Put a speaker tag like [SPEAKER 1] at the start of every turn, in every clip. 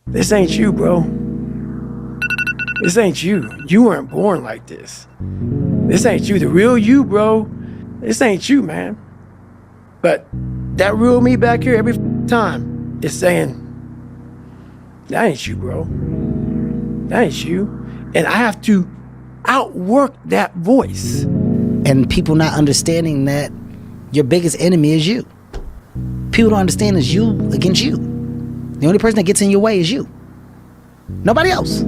[SPEAKER 1] This ain't you, bro. This ain't you. You weren't born like this. This ain't you, the real you, bro. This ain't you, man. But that real me back here every time is saying, that ain't you, bro. That ain't you. And I have to outwork that voice.
[SPEAKER 2] And people not understanding that your biggest enemy is you. People don't understand it's you against you. The only person that gets in your way is you. Nobody else.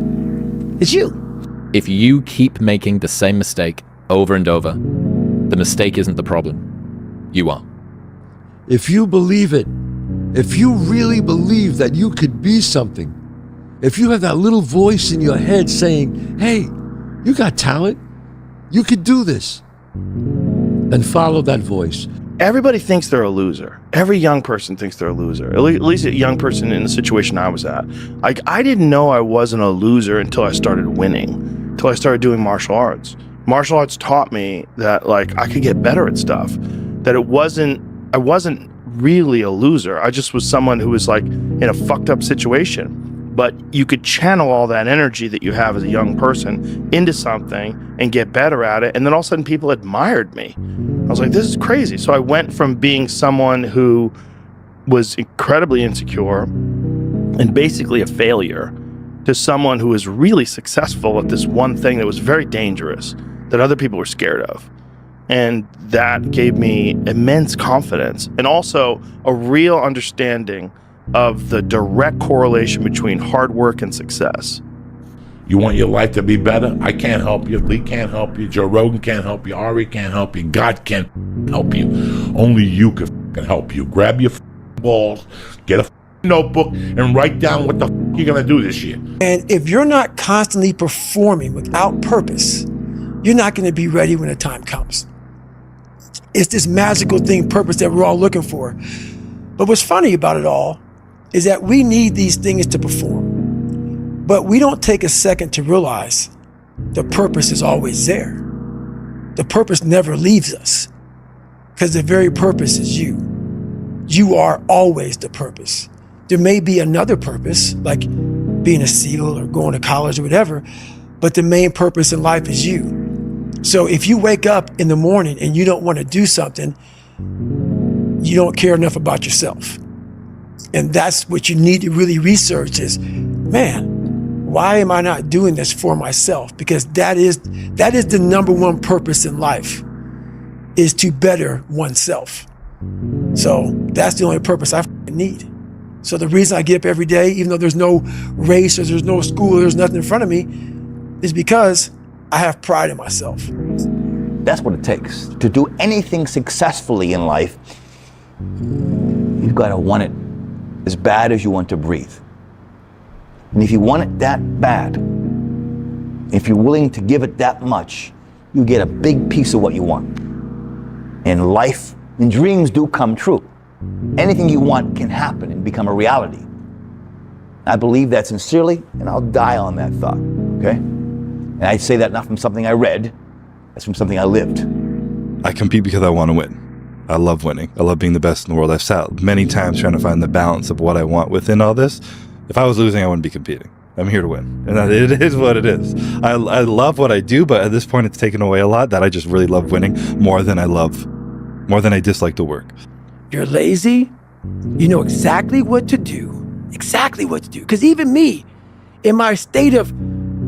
[SPEAKER 2] It's you.
[SPEAKER 3] If you keep making the same mistake over and over, the mistake isn't the problem. You are.
[SPEAKER 4] If you believe it, if you really believe that you could be something, if you have that little voice in your head saying, hey, you got talent, you could do this, then follow that voice.
[SPEAKER 5] Everybody thinks they're a loser. Every young person thinks they're a loser. At least a young person in the situation I was at. Like, I didn't know I wasn't a loser until I started winning, until I started doing martial arts. Martial arts taught me that, like, I could get better at stuff, that I wasn't really a loser. I just was someone who was like in a fucked up situation. But you could channel all that energy that you have as a young person into something and get better at it. And then all of a sudden people admired me. I was like, this is crazy. So I went from being someone who was incredibly insecure and basically a failure to someone who was really successful at this one thing that was very dangerous, that other people were scared of. And that gave me immense confidence and also a real understanding of the direct correlation between hard work and success.
[SPEAKER 6] You want your life to be better? I can't help you. Lee can't help you. Joe Rogan can't help you. Ari can't help you. God can't help you. Only you can help you. Grab your balls, get a notebook, and write down what the you're gonna do this year.
[SPEAKER 1] And if you're not constantly performing without purpose, you're not gonna be ready when the time comes. It's this magical thing, purpose, that we're all looking for. But what's funny about it all is that we need these things to perform, but we don't take a second to realize the purpose is always there. The purpose never leaves us because the very purpose is you. You are always the purpose. There may be another purpose, like being a SEAL or going to college or whatever, but the main purpose in life is you. So if you wake up in the morning and you don't want to do something, you don't care enough about yourself. And that's what you need to really research is, man, why am I not doing this for myself? Because that is the number one purpose in life, is to better oneself. So that's the only purpose I need. So the reason I get up every day, even though there's no race or there's no school, or there's nothing in front of me, is because I have pride in myself.
[SPEAKER 7] That's what it takes. To do anything successfully in life, you've got to want it as bad as you want to breathe. And if you want it that bad, if you're willing to give it that much, you get a big piece of what you want. And life and dreams do come true. Anything you want can happen and become a reality. I believe that sincerely, and I'll die on that thought, okay? And I say that not from something I read, that's from something I lived.
[SPEAKER 8] I compete because I want to win. I love winning. I love being the best in the world. I've sat many times trying to find the balance of what I want within all this. If I was losing, I wouldn't be competing. I'm here to win. And it is what it is. I love what I do, but at this point it's taken away a lot that I just really love winning more than I dislike the work.
[SPEAKER 1] You're lazy, you know exactly what to do. Exactly what to do. Because even me, in my state of,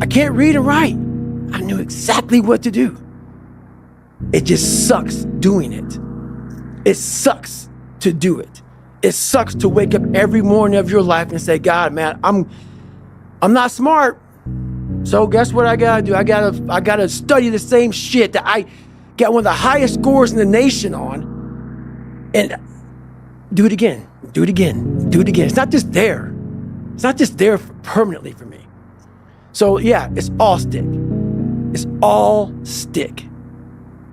[SPEAKER 1] I can't read and write, I knew exactly what to do. It just sucks doing it. It sucks to do it. It sucks to wake up every morning of your life and say, God, man, I'm not smart. So guess what I gotta do? I gotta study the same shit that I got one of the highest scores in the nation on, and do it again, do it again, do it again. It's not just there. It's not just there permanently for me. So yeah, it's all stick. It's all stick.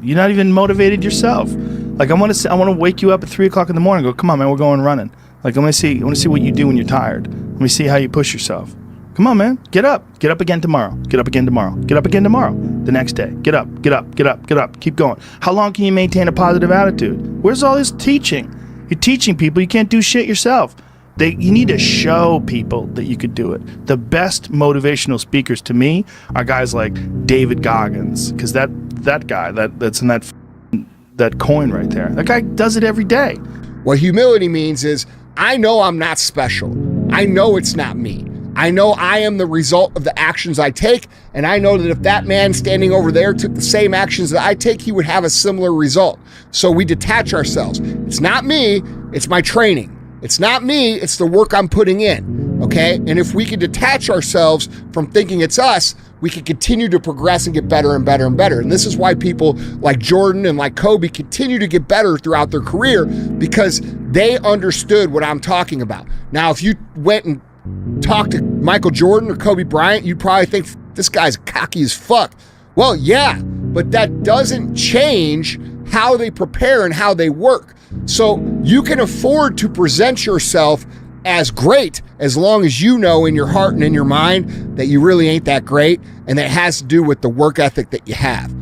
[SPEAKER 5] You're not even motivated yourself. Like, I want to wake you up at 3 o'clock in the morning and go, come on, man, we're going running. Like, I want to see what you do when you're tired. Let me see how you push yourself. Come on, man, get up again tomorrow, get up again tomorrow, get up again tomorrow, the next day, get up, keep going. How long can you maintain a positive attitude? Where's all this teaching? You're teaching people, you can't do shit yourself. You need to show people that you could do it. The best motivational speakers to me are guys like David Goggins, because that guy that's in that coin right there, that guy does it every day.
[SPEAKER 9] What humility means is, I know I'm not special. I know it's not me. I know I am the result of the actions I take, and I know that if that man standing over there took the same actions that I take, he would have a similar result. So we detach ourselves. It's not me, it's my training. It's not me, it's the work I'm putting in, okay? And if we can detach ourselves from thinking it's us, we can continue to progress and get better and better and better. And this is why people like Jordan and like Kobe continue to get better throughout their career, because they understood what I'm talking about. Now, if you went and talked to Michael Jordan or Kobe Bryant, you'd probably think this guy's cocky as fuck. Well, yeah, but that doesn't change how they prepare and how they work. So you can afford to present yourself as great as long as you know in your heart and in your mind that you really ain't that great, and that has to do with the work ethic that you have.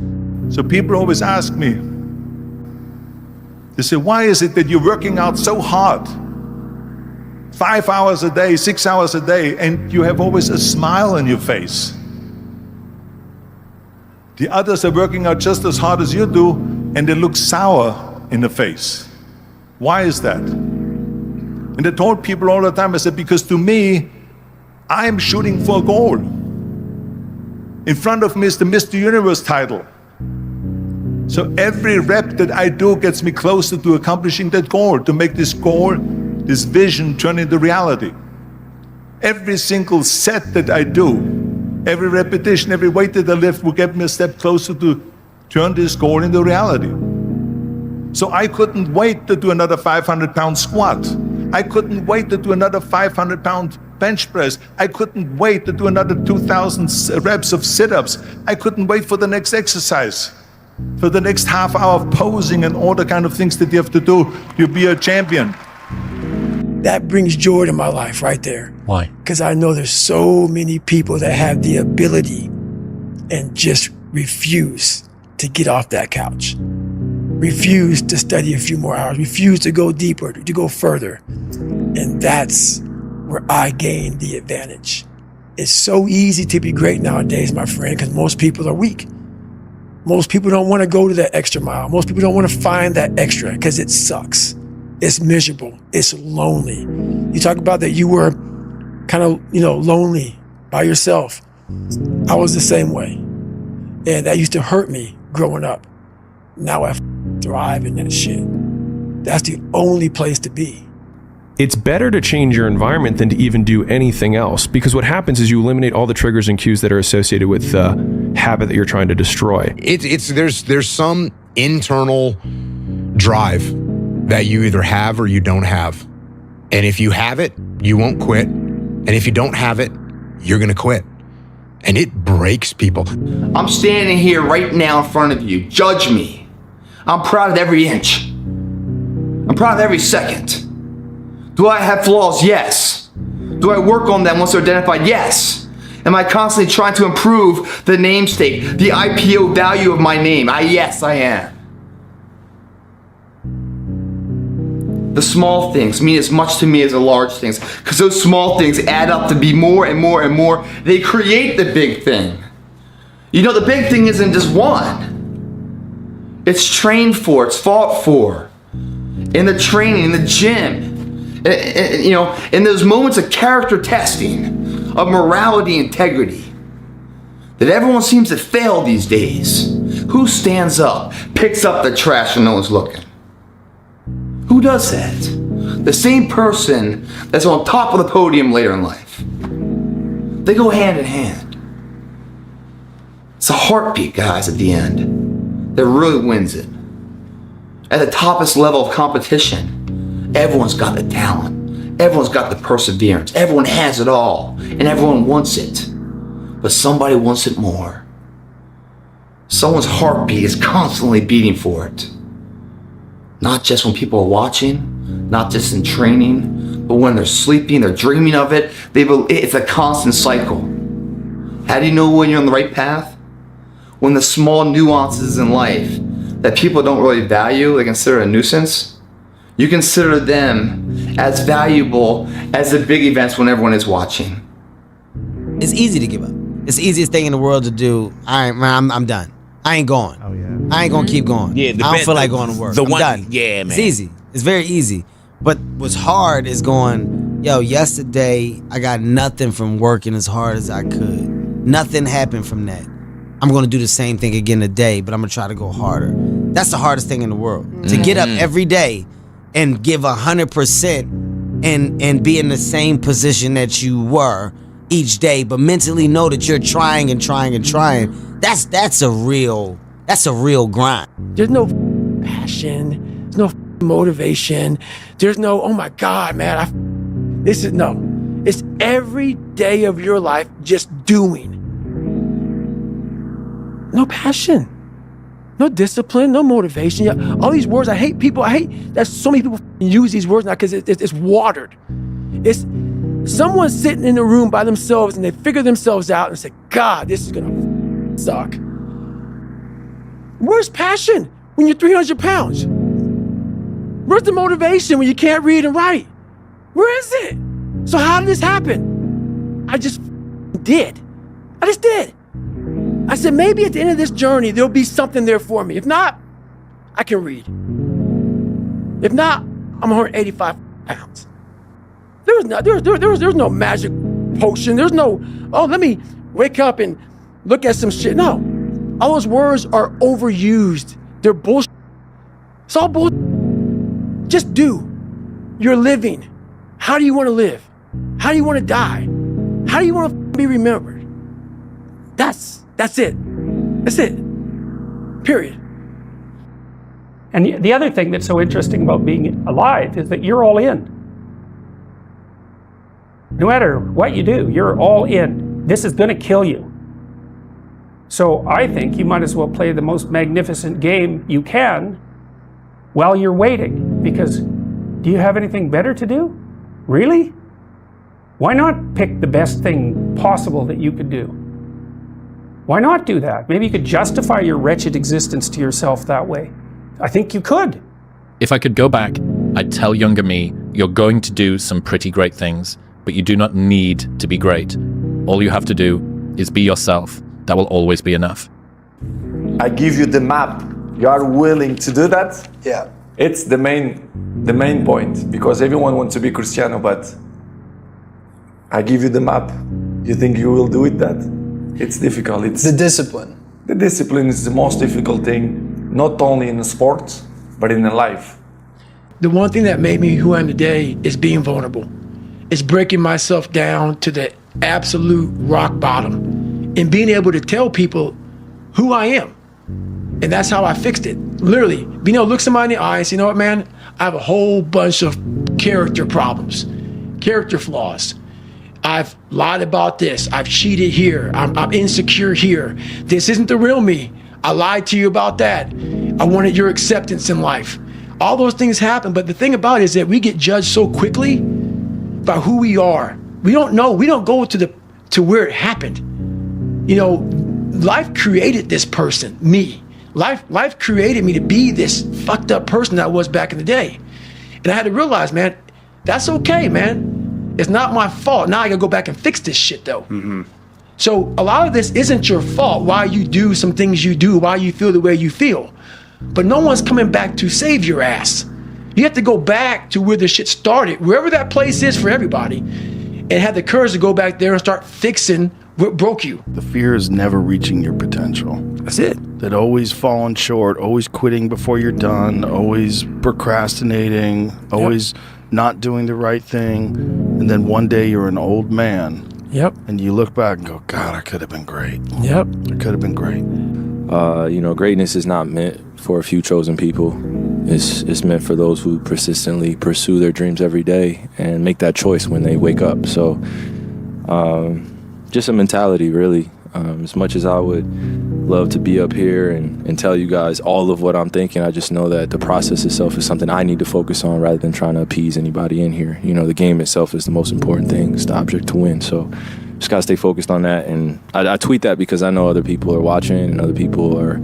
[SPEAKER 10] So people always ask me, they say, why is it that you're working out so hard? 5 hours a day, 6 hours a day, and you have always a smile on your face. The others are working out just as hard as you do, and they look sour in the face. Why is that? And I told people all the time, I said, because to me, I'm shooting for a goal. In front of me is the Mr. Universe title. So every rep that I do gets me closer to accomplishing that goal, to make this goal, this vision turn into reality. Every single set that I do, every repetition, every weight that I lift will get me a step closer to turn this goal into reality. So I couldn't wait to do another 500-pound squat. I couldn't wait to do another 500-pound bench press. I couldn't wait to do another 2,000 reps of sit-ups. I couldn't wait for the next exercise, for the next half hour of posing and all the kind of things that you have to do to be a champion.
[SPEAKER 1] That brings joy to my life right there.
[SPEAKER 4] Why?
[SPEAKER 1] Because I know there's so many people that have the ability and just refuse to get off that couch. Refuse to study a few more hours, refuse to go deeper, to go further. And that's where I gain the advantage. It's so easy to be great nowadays, my friend, because most people are weak. Most people don't want to go to that extra mile. Most people don't want to find that extra because it sucks. It's miserable. It's lonely. You talk about that you were kind of, lonely by yourself. I was the same way. And that used to hurt me growing up. Now I thrive in that shit. That's the only place to be.
[SPEAKER 11] It's better to change your environment than to even do anything else, because what happens is you eliminate all the triggers and cues that are associated with the habit that you're trying to destroy.
[SPEAKER 12] There's some internal drive that you either have or you don't have. And if you have it, you won't quit. And if you don't have it, you're gonna quit. And it breaks people.
[SPEAKER 13] I'm standing here right now in front of you. Judge me. I'm proud of every inch. I'm proud of every second. Do I have flaws? Yes. Do I work on them once they're identified? Yes. Am I constantly trying to improve the namesake, the IPO value of my name? Yes, I am. The small things mean as much to me as the large things, because those small things add up to be more and more and more. They create the big thing. The big thing isn't just one. It's trained for, it's fought for. In the training, in the gym, in those moments of character testing, of morality, integrity, that everyone seems to fail these days. Who stands up, picks up the trash when no one's looking? Who does that? The same person that's on top of the podium later in life. They go hand in hand. It's a heartbeat, guys, at the end, that really wins it. At the toppest level of competition, everyone's got the talent. Everyone's got the perseverance. Everyone has it all, and everyone wants it. But somebody wants it more. Someone's heartbeat is constantly beating for it. Not just when people are watching, not just in training, but when they're sleeping, they're dreaming of it. It's a constant cycle. How do you know when you're on the right path? When the small nuances in life that people don't really value, they consider a nuisance, You consider them as valuable as the big events when everyone is watching.
[SPEAKER 2] It's easy to give up. It's the easiest thing in the world to do. I'm done. I ain't going. Oh, yeah. I ain't gonna keep going.
[SPEAKER 14] Yeah,
[SPEAKER 2] I don't feel like going to work. I'm done.
[SPEAKER 14] Yeah, man.
[SPEAKER 2] It's easy. It's very easy. But what's hard is going, yo, yesterday I got nothing from working as hard as I could. Nothing happened from that. I'm gonna do the same thing again today, but I'm gonna try to go harder. That's the hardest thing in the world. To get up every day and give 100% and be in the same position that you were each day, but mentally know that you're trying and trying and trying. That's a real grind.
[SPEAKER 1] There's no passion. There's no motivation. There's no, oh my God, man. It's every day of your life just doing. No passion. No discipline, no motivation. Yeah, all these words, I hate that so many people use these words now because it's watered. It's someone sitting in a room by themselves and they figure themselves out and say, God, this is gonna suck. Where's passion when you're 300 pounds? Where's the motivation when you can't read and write? Where is it? So how did this happen? I just did. I said, maybe at the end of this journey, there'll be something there for me. If not, I can read. If not, I'm 185 pounds. There was no magic potion. There's no, let me wake up and look at some shit. No, all those words are overused. They're bullshit. It's all bullshit. Just do. You're living. How do you want to live? How do you want to die? How do you want to be remembered? That's it. That's it. Period.
[SPEAKER 15] And the other thing that's so interesting about being alive is that you're all in. No matter what you do, you're all in. This is going to kill you. So I think you might as well play the most magnificent game you can while you're waiting. Because do you have anything better to do? Really? Why not pick the best thing possible that you could do? Why not do that? Maybe you could justify your wretched existence to yourself that way. I think you could.
[SPEAKER 3] If I could go back, I'd tell younger me, you're going to do some pretty great things, but you do not need to be great. All you have to do is be yourself. That will always be enough.
[SPEAKER 16] I give you the map. You are willing to do that? Yeah. It's the main point, because everyone wants to be Cristiano, but I give you the map. You think you will do it that? It's difficult. It's the discipline. The discipline is the most difficult thing, not only in sports, but in life.
[SPEAKER 1] The one thing that made me who I am today is being vulnerable. It's breaking myself down to the absolute rock bottom and being able to tell people who I am. And that's how I fixed it. Literally, being able to look somebody in the eye and say, you know what, man, I have a whole bunch of character problems, character flaws. I've lied about this. I've cheated here. I'm insecure here. This isn't the real me. I lied to you about that. I wanted your acceptance in life. All those things happen, but the thing about it is that we get judged so quickly by who we are. We don't know. We don't go to where it happened. You know, life created this person, me. Life created me to be this fucked up person that I was back in the day. And I had to realize, man, that's okay, man. It's not my fault. Now I gotta go back and fix this shit though. Mm-hmm. So a lot of this isn't your fault, why you do some things you do, why you feel the way you feel. But no one's coming back to save your ass. You have to go back to where the shit started, wherever that place is for everybody, and have the courage to go back there and start fixing what broke you.
[SPEAKER 5] The fear is never reaching your potential.
[SPEAKER 1] That's it.
[SPEAKER 5] That always falling short, always quitting before you're done, always procrastinating, always not doing the right thing. And then one day you're an old man.
[SPEAKER 1] Yep.
[SPEAKER 5] And you look back and go, God, I could have been great.
[SPEAKER 1] Yep.
[SPEAKER 5] I could have been great.
[SPEAKER 17] Greatness is not meant for a few chosen people. It's meant for those who persistently pursue their dreams every day and make that choice when they wake up. So just a mentality, really. As much as I would love to be up here and tell you guys all of what I'm thinking, I just know that the process itself is something I need to focus on rather than trying to appease anybody in here. You know, the game itself is the most important thing. It's the object to win. So just got to stay focused on that. And I tweet that because I know other people are watching and other people are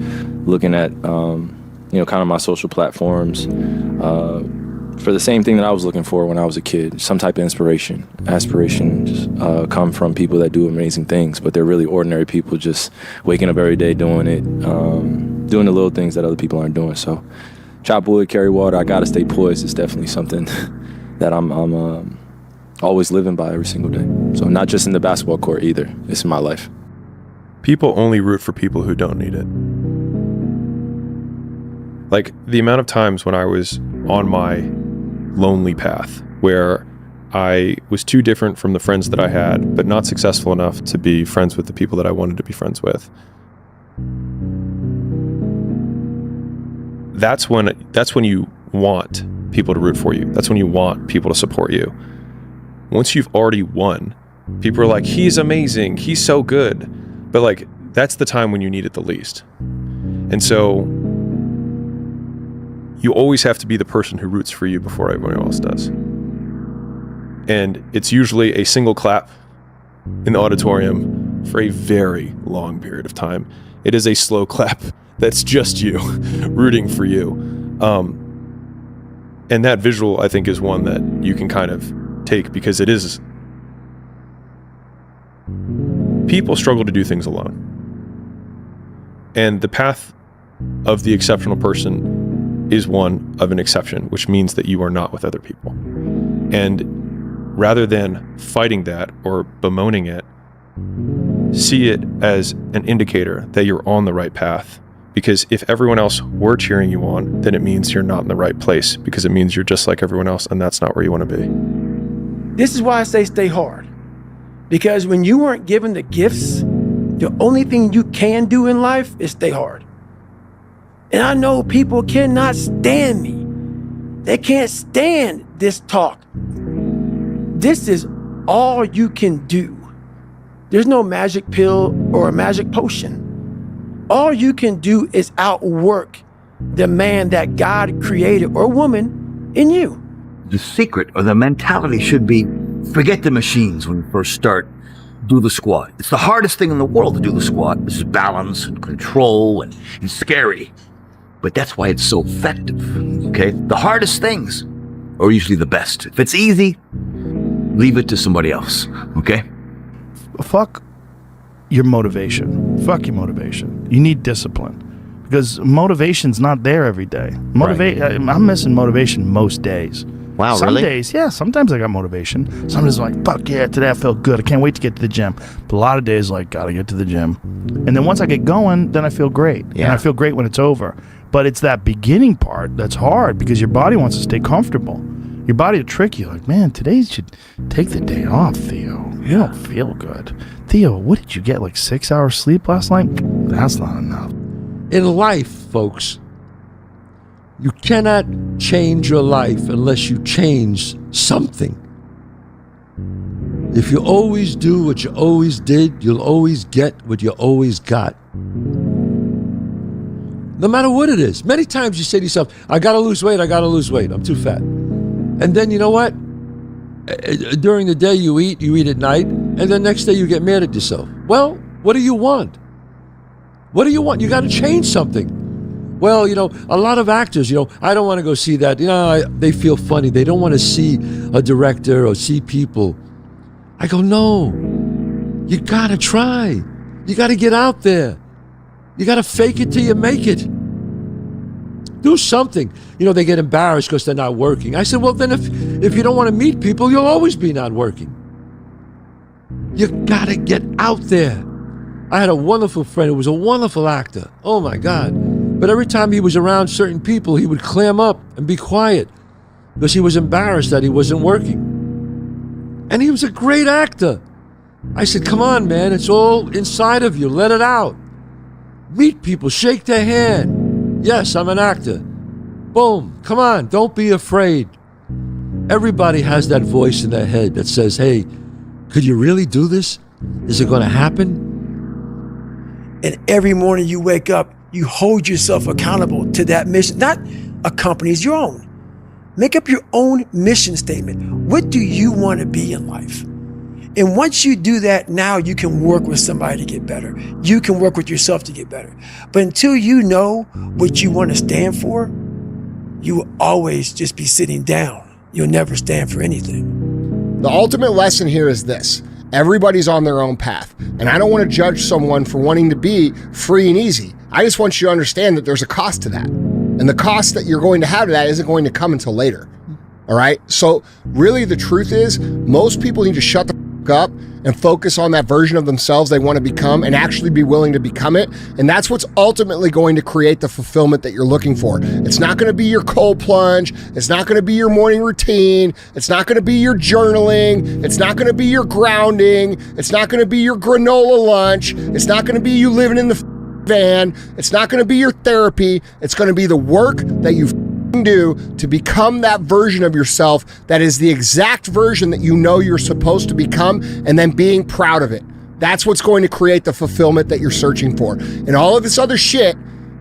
[SPEAKER 17] looking at, kind of my social platforms, for the same thing that I was looking for when I was a kid, some type of inspiration. Aspirations come from people that do amazing things, but they're really ordinary people just waking up every day doing it, doing the little things that other people aren't doing. So chop wood, carry water, I gotta stay poised. It's definitely something that I'm always living by every single day. So not just in the basketball court either, it's in my life.
[SPEAKER 11] People only root for people who don't need it. Like, the amount of times when I was on my lonely path where I was too different from the friends that I had, but not successful enough to be friends with the people that I wanted to be friends with. That's when you want people to root for you. That's when you want people to support you. Once you've already won, people are like, he's amazing, he's so good. But like, that's the time when you need it the least. And so you always have to be the person who roots for you before everyone else does. And it's usually a single clap in the auditorium for a very long period of time. It is a slow clap that's just you rooting for you. And that visual, I think, is one that you can kind of take, because it is... People struggle to do things alone. And the path of the exceptional person is one of an exception, which means that you are not with other people. And rather than fighting that or bemoaning it, see it as an indicator that you're on the right path. Because if everyone else were cheering you on, then it means you're not in the right place, because it means you're just like everyone else, and that's not where you want to be.
[SPEAKER 1] This is why I say stay hard. Because when you weren't given the gifts, the only thing you can do in life is stay hard. And I know people cannot stand me. They can't stand this talk. This is all you can do. There's no magic pill or a magic potion. All you can do is outwork the man that God created, or woman, in you.
[SPEAKER 7] The secret or the mentality should be, forget the machines when you first start. Do the squat. It's the hardest thing in the world to do the squat. This is balance and control and scary. But that's why it's so effective, okay? The hardest things are usually the best. If it's easy, leave it to somebody else, okay?
[SPEAKER 5] Fuck your motivation. Fuck your motivation. You need discipline. Because motivation's not there every day. I'm missing motivation most days.
[SPEAKER 7] Wow,
[SPEAKER 5] Some
[SPEAKER 7] really?
[SPEAKER 5] days, yeah, sometimes I got motivation. Sometimes I'm like, fuck yeah, today I felt good. I can't wait to get to the gym. But a lot of days, like, gotta get to the gym. And then once I get going, then I feel great.
[SPEAKER 7] Yeah.
[SPEAKER 5] And I feel great when it's over. But it's that beginning part that's hard, because your body wants to stay comfortable. Your body will trick you. Like, man, today you should take the day off, Theo. You don't feel good. Theo, what did you get, like 6 hours sleep last night? That's not enough.
[SPEAKER 4] In life, folks, you cannot change your life unless you change something. If you always do what you always did, you'll always get what you always got. No matter what it is. Many times you say to yourself, I gotta lose weight, I'm too fat. And then you know what? During the day you eat at night, and then next day you get mad at yourself. Well, what do you want? What do you want? You gotta change something. Well, you know, a lot of actors, you know, I don't want to go see that. You know, they feel funny. They don't want to see a director or see people. I go, no, you got to try. You got to get out there. You got to fake it till you make it. Do something. You know, they get embarrassed because they're not working. I said, well, then if you don't want to meet people, you'll always be not working. You got to get out there. I had a wonderful friend who was a wonderful actor. Oh, my God. But every time he was around certain people, he would clam up and be quiet because he was embarrassed that he wasn't working. And he was a great actor. I said, come on, man, it's all inside of you. Let it out. Meet people, shake their hand. Yes, I'm an actor. Boom, come on, don't be afraid. Everybody has that voice in their head that says, hey, could you really do this? Is it going to happen?
[SPEAKER 1] And every morning you wake up, you hold yourself accountable to that mission, not a company's, your own. Make up your own mission statement. What do you want to be in life? And once you do that, now you can work with somebody to get better. You can work with yourself to get better. But until you know what you want to stand for, you will always just be sitting down. You'll never stand for anything.
[SPEAKER 9] The ultimate lesson here is this. Everybody's on their own path. And I don't want to judge someone for wanting to be free and easy. I just want you to understand that there's a cost to that. And the cost that you're going to have to that isn't going to come until later. All right? So really the truth is, most people need to shut the f*** up and focus on that version of themselves they want to become and actually be willing to become it. And that's what's ultimately going to create the fulfillment that you're looking for. It's not going to be your cold plunge. It's not going to be your morning routine. It's not going to be your journaling. It's not going to be your grounding. It's not going to be your granola lunch. It's not going to be you living in the van. It's not going to be your therapy. It's going to be the work that you do to become that version of yourself that is the exact version that you know you're supposed to become, and then being proud of it. That's what's going to create the fulfillment that you're searching for. And all of this other shit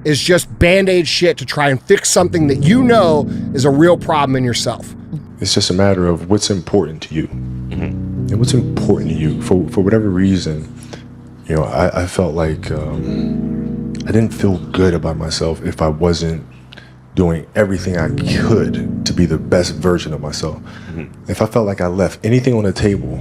[SPEAKER 9] is just band-aid shit to try and fix something that you know is a real problem in yourself.
[SPEAKER 14] It's just a matter of what's important to you. And what's important to you. For whatever reason, you know, I felt like I didn't feel good about myself if I wasn't doing everything I could to be the best version of myself. If I felt like I left anything on the table,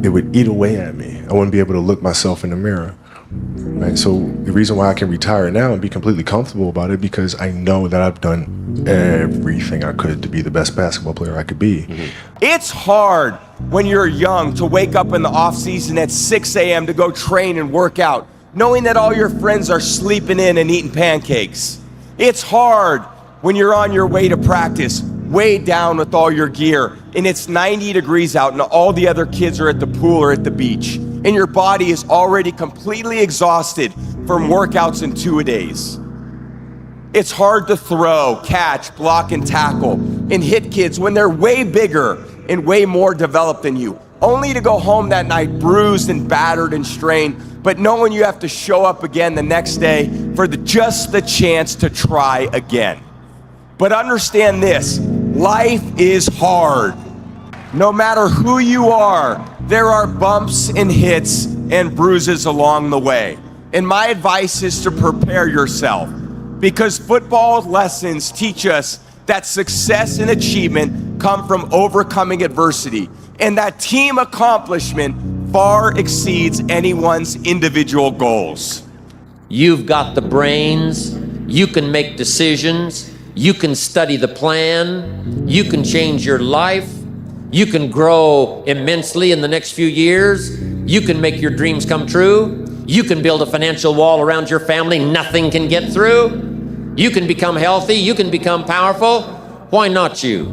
[SPEAKER 14] it would eat away at me. I wouldn't be able to look myself in the mirror. Right? So the reason why I can retire now and be completely comfortable about it, because I know that I've done everything I could to be the best basketball player I could be.
[SPEAKER 18] It's hard when you're young to wake up in the off season at 6 a.m. to go train and work out, knowing that all your friends are sleeping in and eating pancakes. It's hard when you're on your way to practice, weighed down with all your gear, and it's 90 degrees out and all the other kids are at the pool or at the beach, and your body is already completely exhausted from workouts and two-a-days. It's hard to throw, catch, block, and tackle, and hit kids when they're way bigger and way more developed than you, only to go home that night bruised and battered and strained, but knowing you have to show up again the next day for just the chance to try again. But understand this, life is hard. No matter who you are, there are bumps and hits and bruises along the way. And my advice is to prepare yourself, because football lessons teach us that success and achievement come from overcoming adversity, and that team accomplishment far exceeds anyone's individual goals.
[SPEAKER 19] You've got the brains, you can make decisions, you can study the plan, you can change your life, you can grow immensely in the next few years, you can make your dreams come true, you can build a financial wall around your family nothing can get through, you can become healthy, you can become powerful. Why not you?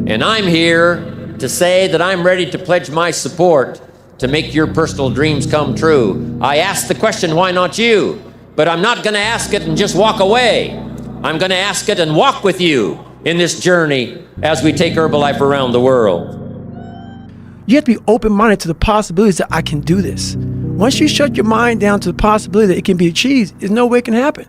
[SPEAKER 19] And I'm here to say that I'm ready to pledge my support to make your personal dreams come true. I asked the question, why not you? But I'm not gonna ask it and just walk away. I'm gonna ask it and walk with you in this journey as we take Herbalife around the world.
[SPEAKER 1] You have to be open-minded to the possibilities that I can do this. Once you shut your mind down to the possibility that it can be achieved, there's no way it can happen.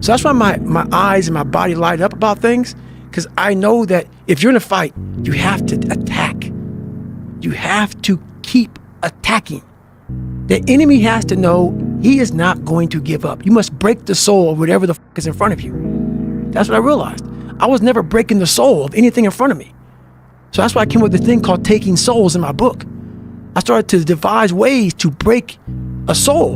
[SPEAKER 1] So that's why my eyes and my body light up about things, because I know that if you're in a fight, you have to attack. You have to keep attacking. The enemy has to know he is not going to give up. You must break the soul of whatever the f is in front of you. That's what I realized. I was never breaking the soul of anything in front of me. So that's why I came up with this thing called Taking Souls in my book. I started to devise ways to break a soul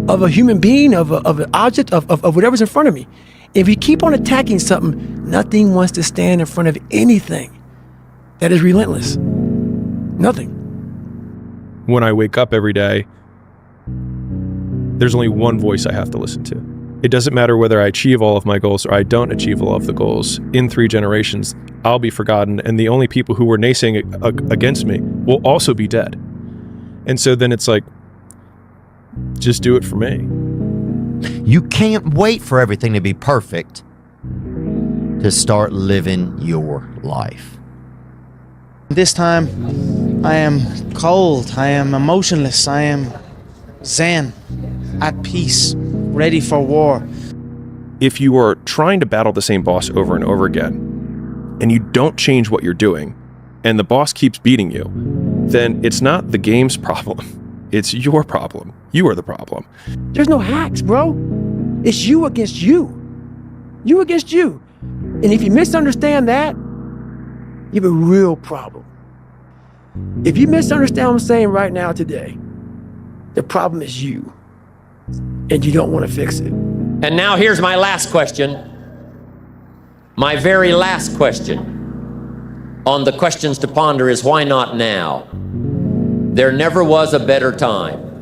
[SPEAKER 1] of a human being, of an object, of whatever's in front of me. If you keep on attacking something, nothing wants to stand in front of anything that is relentless. Nothing.
[SPEAKER 11] When I wake up every day, there's only one voice I have to listen to. It doesn't matter whether I achieve all of my goals or I don't achieve all of the goals. In 3 generations, I'll be forgotten, and the only people who were naysaying against me will also be dead. And so then it's like, just do it for me.
[SPEAKER 20] You can't wait for everything to be perfect to start living your life.
[SPEAKER 21] This time, I am cold, I am emotionless, I am zen, at peace, ready for war.
[SPEAKER 11] If you are trying to battle the same boss over and over again, and you don't change what you're doing, and the boss keeps beating you, then it's not the game's problem. It's your problem. You are the problem.
[SPEAKER 1] There's no hacks, bro. It's you against you. You against you. And if you misunderstand that, you have a real problem. If you misunderstand what I'm saying right now today, the problem is you. And you don't want to fix it.
[SPEAKER 19] And now here's my last question. My very last question on the questions to ponder is why not now? There never was a better time.